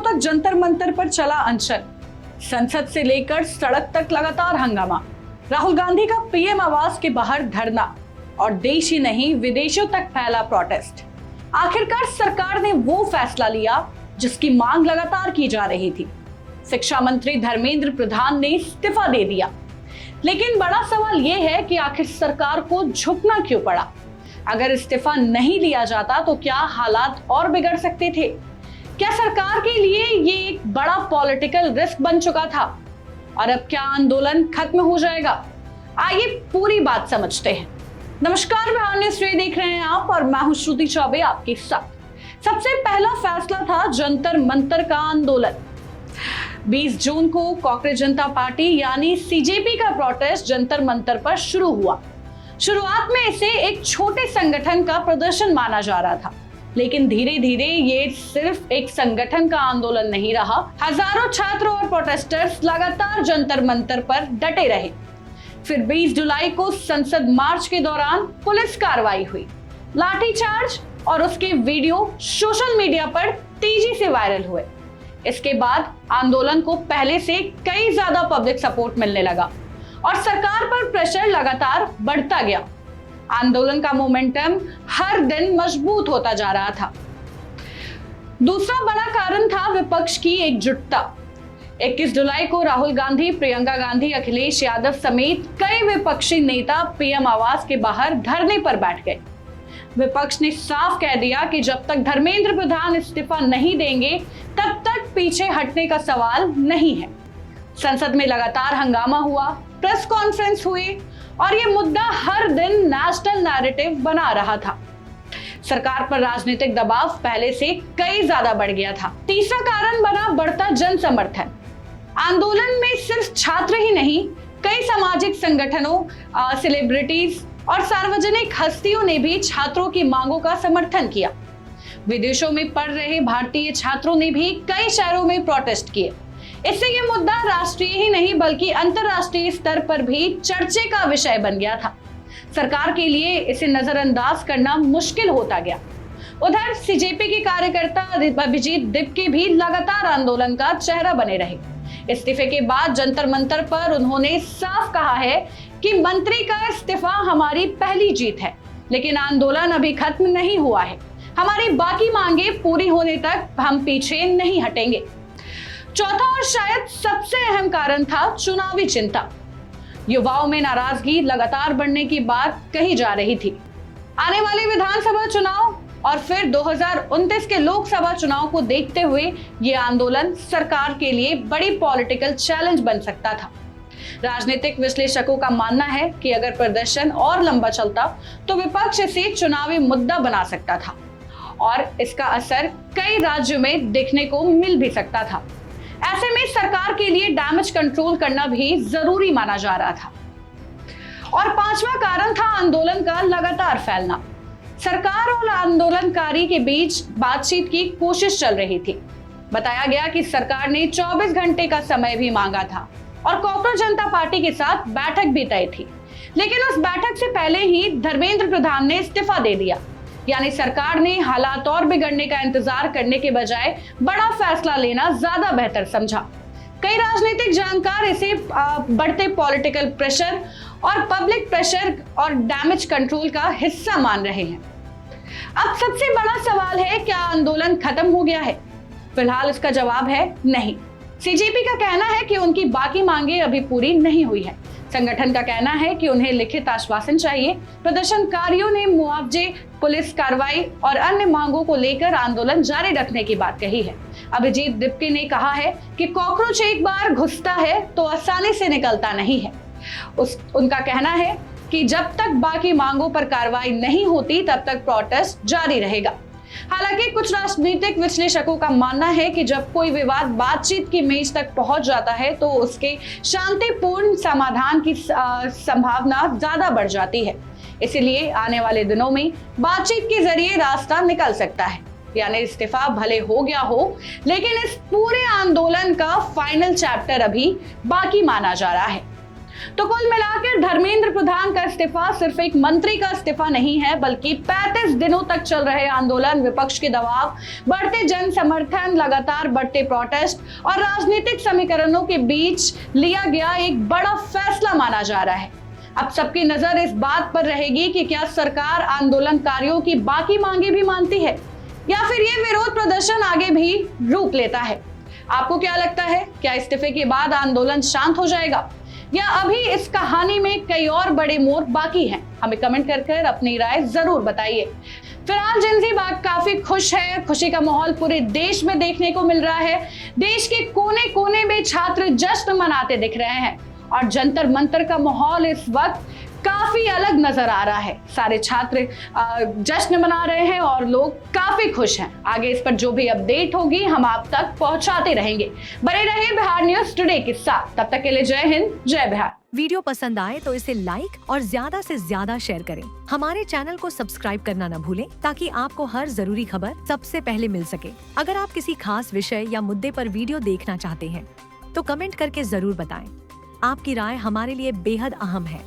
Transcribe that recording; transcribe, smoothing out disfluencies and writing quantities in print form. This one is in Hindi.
तक जंतर मंतर पर चला अनशन, संसद से लेकर सड़क तक लगातार हंगामा, राहुल गांधी का पीएम आवास के बाहर धरना और देश ही नहीं विदेशों तक फैला प्रोटेस्ट। आखिरकार सरकार ने वो फैसला लिया जिसकी मांग लगातार की जा रही थी। शिक्षा मंत्री धर्मेंद्र प्रधान ने इस्तीफा दे दिया, लेकिन बड़ा सवाल यह है कि आखिर सरकार को झुकना क्यों पड़ा? अगर इस्तीफा नहीं लिया जाता तो क्या हालात और बिगड़ सकते थे? क्या सरकार के लिए ये एक बड़ा पॉलिटिकल रिस्क बन चुका था? और अब क्या आंदोलन खत्म हो जाएगा? आइए पूरी बात समझते हैं। नमस्कार, मैं अन्य श्रेय देख रहे हैं आप और मैं हूं श्रुति चौबे आपके साथ। सबसे पहला फैसला था जंतर मंतर का आंदोलन। 20 जून को कांग्रेस जनता पार्टी यानी सीजेपी का प्रोटेस्ट जंतर मंतर पर शुरू हुआ। शुरुआत में इसे एक छोटे संगठन का प्रदर्शन माना जा रहा था, लेकिन धीरे धीरे ये सिर्फ एक संगठन का आंदोलन नहीं रहा। हजारों छात्र और प्रोटेस्टर्स लगातार जंतर मंतर पर डटे रहे। फिर 20 जुलाई को संसद मार्च के दौरान पुलिस कार्रवाई हुई। लाठीचार्ज और उसके वीडियो सोशल मीडिया पर तेजी से वायरल हुए। इसके बाद आंदोलन को पहले से कई ज्यादा पब्लिक सपोर्ट मिलने लगा और सरकार पर प्रेशर लगातार बढ़ता गया। आंदोलन का मोमेंटम हर दिन मजबूत होता जा रहा था। दूसरा बड़ा कारण था विपक्ष की एकजुटता। 21 जुलाई को राहुल गांधी, प्रियंका गांधी, अखिलेश यादव समेत कई विपक्षी नेता पीएम आवास के बाहर धरने पर बैठ गए। विपक्ष ने साफ कह दिया कि जब तक धर्मेंद्र प्रधान इस्तीफा नहीं देंगे तब तक पीछे हटने का सवाल नहीं है। संसद में लगातार हंगामा हुआ, प्रेस कॉन्फ्रेंस हुई और ये मुद्दा हर दिन नेशनल नैरेटिव बना रहा था। सरकार पर राजनीतिक दबाव पहले से कई ज्यादा बढ़ गया था। तीसरा कारण बना बढ़ता जन समर्थन। आंदोलन में सिर्फ छात्र ही नहीं, कई सामाजिक संगठनों, सेलिब्रिटीज और सार्वजनिक हस्तियों ने भी छात्रों की मांगों का समर्थन किया। विदेशों में पढ़ रहे भारतीय छात्रों ने भी कई शहरों में प्रोटेस्ट किए। इससे ये मुद्दा राष्ट्रीय ही नहीं बल्कि अंतरराष्ट्रीय स्तर पर भी चर्चे का विषय बन गया था। सरकार के लिए इसे नजरअंदाज करना मुश्किल होता गया। उधर सीजेपी के कार्यकर्ता अभिजीत दिप्के भी लगातार आंदोलन का चेहरा बने रहे। इस्तीफे के बाद जंतर मंतर पर उन्होंने साफ कहा है कि मंत्री का इस्तीफा हमारी पहली जीत है, लेकिन आंदोलन अभी खत्म नहीं हुआ है। हमारी बाकी मांगे पूरी होने तक हम पीछे नहीं हटेंगे। चौथा और शायद सबसे अहम कारण था चुनावी चिंता। युवाओं में नाराजगी लगातार बढ़ने की बात कही जा रही थी। आने वाले विधानसभा चुनाव और फिर 2029 के लोकसभा चुनाव को देखते हुए ये आंदोलन सरकार के लिए बड़ी पॉलिटिकल चैलेंज बन सकता था। राजनीतिक विश्लेषकों का मानना है कि अगर प्रदर्शन और लंबा चलता तो विपक्ष इसे चुनावी मुद्दा बना सकता था और इसका असर कई राज्यों में देखने को मिल भी सकता था। ऐसे में सरकार के लिए डैमेज कंट्रोल करना भी जरूरी माना जा रहा था। और पांचवा कारण था आंदोलन का लगातार फैलना। सरकार और आंदोलनकारी के बीच बातचीत की कोशिश चल रही थी। बताया गया कि सरकार ने 24 घंटे का समय भी मांगा था और कांग्रेस जनता पार्टी के साथ बैठक भी तय थी, लेकिन उस बैठक से पहले ही धर्मेंद्र प्रधान ने इस्तीफा दे दिया। यानी सरकार ने हालात और बिगड़ने का इंतजार करने के बजाय बड़ा फैसला लेना ज्यादा बेहतर समझा। कई राजनीतिक जानकार इसे बढ़ते पॉलिटिकल प्रेशर और पब्लिक प्रेशर और डैमेज कंट्रोल का हिस्सा मान रहे हैं। अब सबसे बड़ा सवाल है, क्या आंदोलन खत्म हो गया है? फिलहाल इसका जवाब है नहीं। सीजेपी का कहना है कि उनकी बाकी मांगे अभी पूरी नहीं हुई है। संगठन का कहना है कि उन्हें लिखित आश्वासन चाहिए। प्रदर्शनकारियों ने मुआवजे, पुलिस कार्रवाई और अन्य मांगों को लेकर आंदोलन जारी रखने की बात कही है। अभिजीत दिप्के ने कहा है कि कॉकरोच एक बार घुसता है तो आसानी से निकलता नहीं है। उनका कहना है कि जब तक बाकी मांगों पर कार्रवाई नहीं होती तब तक प्रोटेस्ट जारी रहेगा। हालांकि कुछ राजनीतिक विश्लेषकों का मानना है कि जब कोई विवाद बातचीत की मेज तक पहुंच जाता है तो उसके शांतिपूर्ण समाधान की संभावना ज्यादा बढ़ जाती है। इसलिए आने वाले दिनों में बातचीत के जरिए रास्ता निकल सकता है। यानी इस्तीफा भले हो गया हो, लेकिन इस पूरे आंदोलन का फाइनल चैप्टर अभी बाकी माना जा रहा है। तो कुल मिलाकर धर्मेंद्र प्रधान का इस्तीफा सिर्फ एक मंत्री का इस्तीफा नहीं है, बल्कि 35 दिनों तक चल रहे आंदोलन, विपक्ष के दबाव, बढ़ते जन समर्थन, लगातार बढ़ते प्रोटेस्ट और राजनीतिक समीकरणों के बीच लिया गया एक बड़ा फैसला माना जा रहा है। अब सबकी नजर इस बात पर रहेगी कि क्या सरकार आंदोलनकारियों की बाकी मांगे भी मानती है या फिर ये विरोध प्रदर्शन आगे भी रूप लेता है। आपको क्या लगता है, क्या इस्तीफे के बाद आंदोलन शांत हो जाएगा या अभी इस कहानी में कई और बड़े मोड़ बाकी हैं? हमें कमेंट कर अपनी राय जरूर बताइए। फिलहाल जेनजी बाग काफी खुश है। खुशी का माहौल पूरे देश में देखने को मिल रहा है। देश के कोने कोने में छात्र जश्न मनाते दिख रहे हैं और जंतर मंतर का माहौल इस वक्त काफी अलग नजर आ रहा है। सारे छात्र जश्न मना रहे हैं और लोग काफी खुश हैं। आगे इस पर जो भी अपडेट होगी हम आप तक पहुंचाते रहेंगे। बने रहिए बिहार न्यूज टुडे के साथ। तब तक के लिए जय हिंद, जय बिहार। वीडियो पसंद आए तो इसे लाइक और ज्यादा से ज्यादा शेयर करें। हमारे चैनल को सब्सक्राइब करना न भूलें ताकि आपको हर जरूरी खबर सबसे पहले मिल सके। अगर आप किसी खास विषय या मुद्दे पर वीडियो देखना चाहते हैं तो कमेंट करके जरूर बताएं। आपकी राय हमारे लिए बेहद अहम है।